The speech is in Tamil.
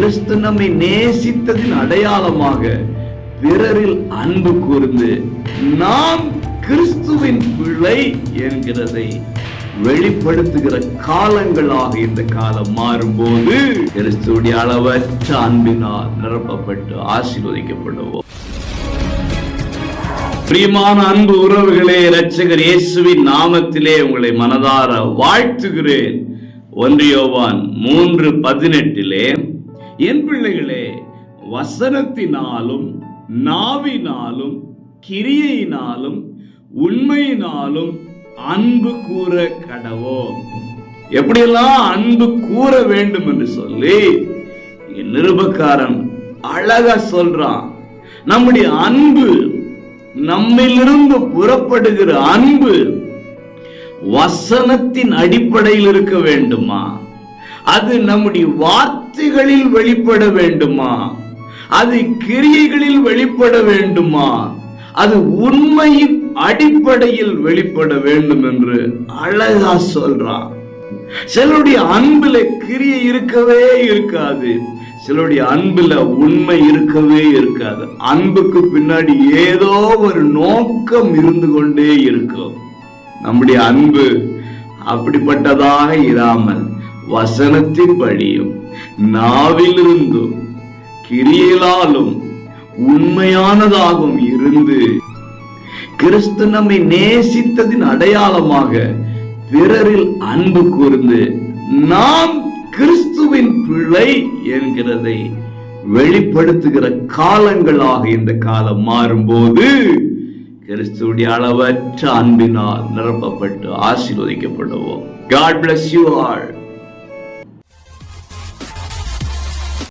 கிறிஸ்து நம்மை நேசித்ததின் அடையாளமாக பிறரில் அன்பு கூர்ந்து நாம் கிறிஸ்துவின் பிள்ளை என்கிறதை வெளிப்படுத்துகிற காலங்களாக இந்த காலம் மாறும்போது கிறிஸ்துவுடைய அளவற்ற அன்பினால் நிரப்பப்பட்டு ஆசீர்வதிக்கப்படுவோம். பிரியமான அன்பு உறவுகளே, இரட்சகர் இயேசுவின் நாமத்திலே உங்களை மனதார வாழ்த்துகிறேன். 1 யோவான் 3:18 என் பிள்ளைகளே, வசனத்தினாலும் நாவினாலும் கிரியையினாலும் உண்மையினாலும் அன்பு கூற கடவோம். எப்படியெல்லாம் அன்பு கூற வேண்டும் என்று சொல்லி நிருபக்காரன் அழகா சொல்றான். நம்முடைய அன்பு, நம்மிலிருந்து புறப்படுகிற அன்பு வசனத்தின் அடிப்படையில் இருக்க வேண்டுமா? அது நம்முடைய வார்த்தைகளில் வெளிப்பட வேண்டுமா? அது கிரியைகளில் வெளிப்பட வேண்டுமா? அது உண்மையின் அடிப்படையில் வெளிப்பட வேண்டும் என்று அழகா சொல்றான். சிலருடைய அன்புல கிரியை இருக்கவே இருக்காது, சிலருடைய அன்புல உண்மை இருக்கவே இருக்காது. அன்புக்கு பின்னாடி ஏதோ ஒரு நோக்கம் இருந்து கொண்டே இருக்கும். நம்முடைய அன்பு அப்படிப்பட்டதாக இராமல் வசனத்தின் படியும் நாவிலிருந்தும் கிரியையிலாலும் உண்மையானதாகவும் இருந்து கிறிஸ்து நம்மை நேசித்ததின் அடையாளமாக பிறரில் அன்பு கூர்ந்து நாம் கிறிஸ்துவின் பிள்ளை என்கிறதை வெளிப்படுத்துகிற காலங்களாக இந்த காலம் மாறும்போது கிறிஸ்துவுடைய அளவற்ற அன்பினால் நிரப்பப்பட்டு ஆசீர்வதிக்கப்படுவோம். God bless you all.